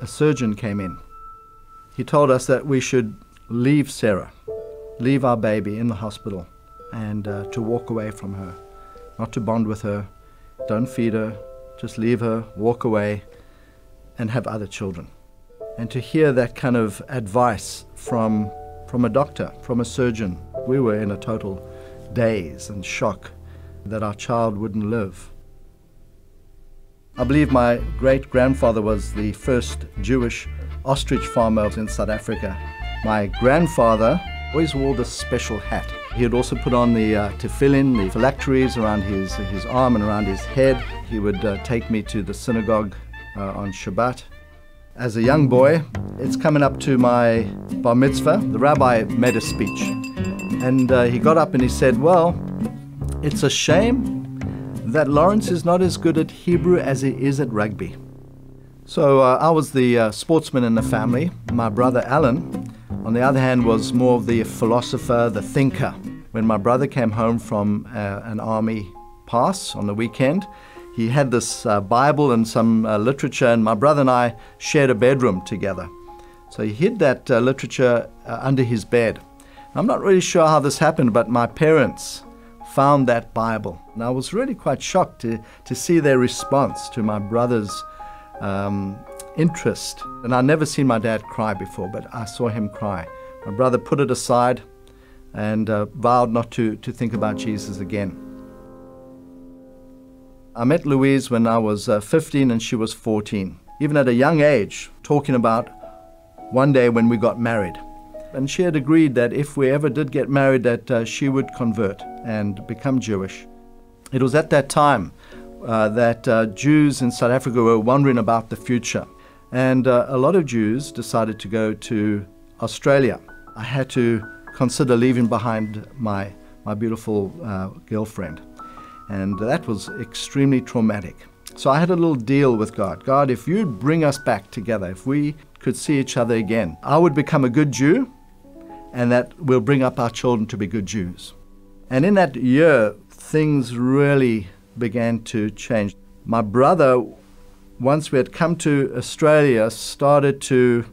a surgeon came in. He told us that we should leave Sarah, leave our baby in the hospital, and to walk away from her, not to bond with her, don't feed her, just leave her, walk away, and have other children. And to hear that kind of advice from a doctor, from a surgeon, we were in a total daze and shock that our child wouldn't live. I believe my great-grandfather was the first Jewish ostrich farmer in South Africa. My grandfather always wore this special hat. He would also put on the tefillin, the phylacteries around his arm and around his head. He would take me to the synagogue on Shabbat. As a young boy, it's coming up to my bar mitzvah. The rabbi made a speech, and he got up and he said, well, it's a shame that Lawrence is not as good at Hebrew as he is at rugby. So I was the sportsman in the family. My brother Alan, on the other hand, was more of the philosopher, the thinker. When my brother came home from an army pass on the weekend, he had this Bible and some literature, and my brother and I shared a bedroom together. So he hid that literature under his bed. I'm not really sure how this happened, but my parents found that Bible. And I was really quite shocked to see their response to my brother's interest. And I'd never seen my dad cry before, but I saw him cry. My brother put it aside and vowed not to think about Jesus again. I met Louise when I was 15 and she was 14. Even at a young age, talking about one day when we got married. And she had agreed that if we ever did get married, that she would convert and become Jewish. It was at that time that Jews in South Africa were wondering about the future. And a lot of Jews decided to go to Australia. I had to consider leaving behind my beautiful girlfriend. And that was extremely traumatic. So I had a little deal with God. God, if you'd bring us back together, if we could see each other again, I would become a good Jew, and that will bring up our children to be good Jews. And in that year, things really began to change. My brother, once we had come to Australia, started to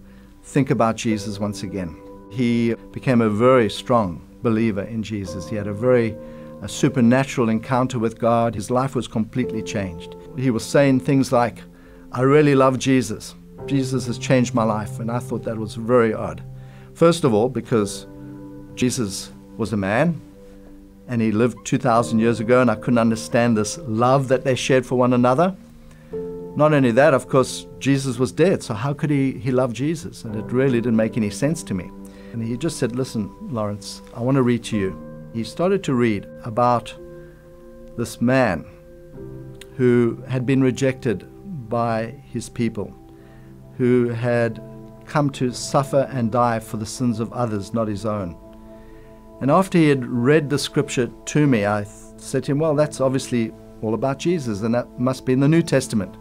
think about Jesus once again. He became a very strong believer in Jesus. He had a supernatural encounter with God. His life was completely changed. He was saying things like, I really love Jesus. Jesus has changed my life. And I thought that was very odd. First of all, because Jesus was a man and he lived 2,000 years ago, and I couldn't understand this love that they shared for one another. Not only that, of course, Jesus was dead, so how could he love Jesus? And it really didn't make any sense to me. And he just said, listen, Lawrence, I want to read to you. He started to read about this man who had been rejected by his people, who had come to suffer and die for the sins of others, not his own. And after he had read the scripture to me, I said to him, well, that's obviously all about Jesus, and that must be in the New Testament.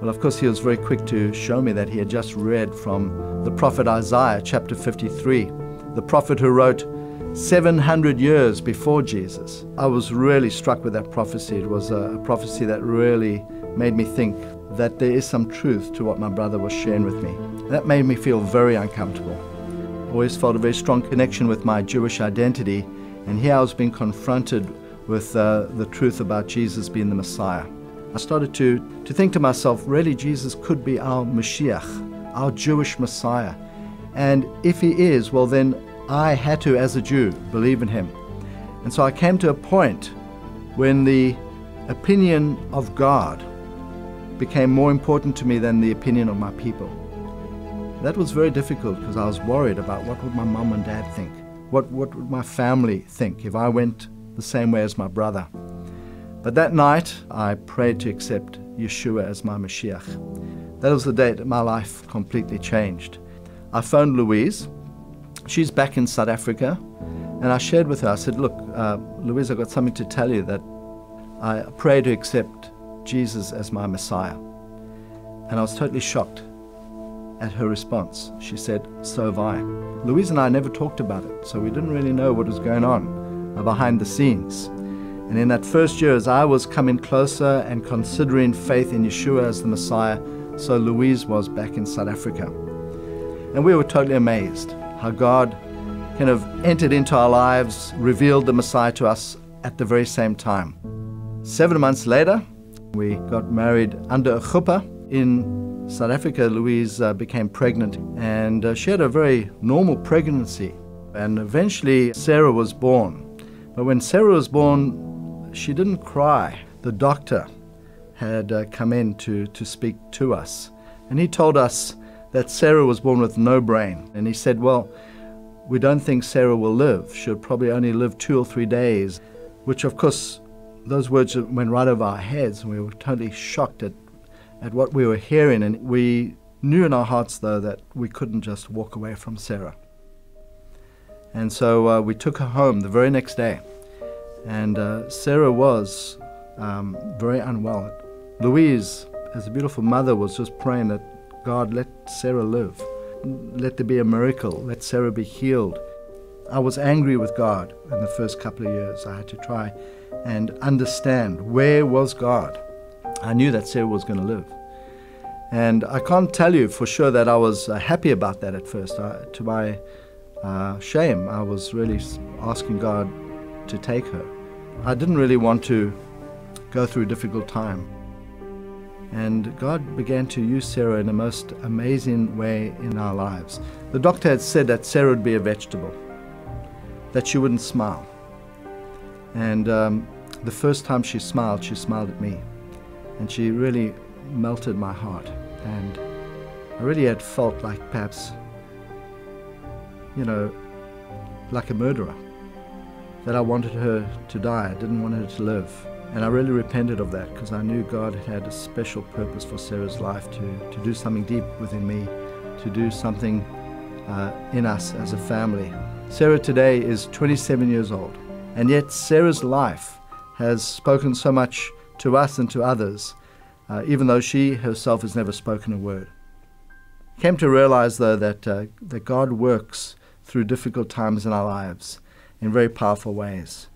Well, of course, he was very quick to show me that he had just read from the prophet Isaiah, chapter 53, the prophet who wrote 700 years before Jesus. I was really struck with that prophecy. It was a prophecy that really made me think that there is some truth to what my brother was sharing with me. That made me feel very uncomfortable. I always felt a very strong connection with my Jewish identity, and here I was being confronted with the truth about Jesus being the Messiah. I started to think to myself, really Jesus could be our Mashiach, our Jewish Messiah. And if he is, well then I had to, as a Jew, believe in him. And so I came to a point when the opinion of God became more important to me than the opinion of my people. That was very difficult because I was worried about what would my mom and dad think? What would my family think if I went the same way as my brother? But that night, I prayed to accept Jeschua as my Mashiach. That was the day that my life completely changed. I phoned Louise. She's back in South Africa, and I shared with her, I said, look, Louise, I've got something to tell you, that I pray to accept Jesus as my Messiah. And I was totally shocked at her response. She said, so have I. Louise and I never talked about it, so we didn't really know what was going on behind the scenes. And in that first year, as I was coming closer and considering faith in Jeschua as the Messiah, So Louise was back in South Africa. And we were totally amazed how God kind of entered into our lives, revealed the Messiah to us at the very same time. 7 months later, we got married under a chuppah. In South Africa, Louise became pregnant, and she had a very normal pregnancy. And eventually, Sarah was born. But when Sarah was born, she didn't cry. The doctor had come in to speak to us. And he told us that Sarah was born with no brain. And he said, well, we don't think Sarah will live. She'll probably only live 2 or 3 days, which of course, those words went right over our heads, and we were totally shocked at what we were hearing. And we knew in our hearts, though, that we couldn't just walk away from Sarah. And so we took her home the very next day. And Sarah was very unwell. Louise, as a beautiful mother, was just praying that God, let Sarah live. Let there be a miracle. Let Sarah be healed. I was angry with God in the first couple of years. I had to try and understand, where was God? I knew that Sarah was going to live. And I can't tell you for sure that I was happy about that at first. To my shame, I was really asking God to take her. I didn't really want to go through a difficult time. And God began to use Sarah in the most amazing way in our lives. The doctor had said that Sarah would be a vegetable, that she wouldn't smile. And the first time she smiled at me. And she really melted my heart. And I really had felt like perhaps, like a murderer, that I wanted her to die. I didn't want her to live. And I really repented of that, because I knew God had a special purpose for Sarah's life, to do something deep within me, to do something in us as a family. Sarah today is 27 years old, and yet Sarah's life has spoken so much to us and to others, even though she herself has never spoken a word. I came to realize, though, that God works through difficult times in our lives in very powerful ways,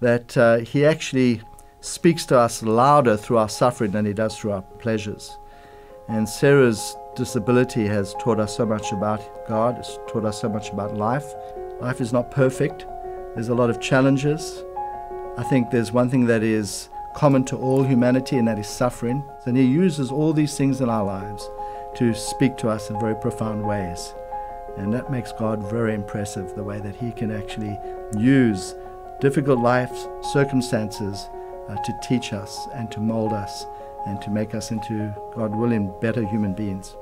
that He actually speaks to us louder through our suffering than He does through our pleasures. And Sarah's disability has taught us so much about God. It's taught us so much about life. Life is not perfect. There's a lot of challenges. I think there's one thing that is common to all humanity, and that is suffering. And He uses all these things in our lives to speak to us in very profound ways. And that makes God very impressive, the way that He can actually use difficult life circumstances to teach us and to mold us and to make us into, God willing, better human beings.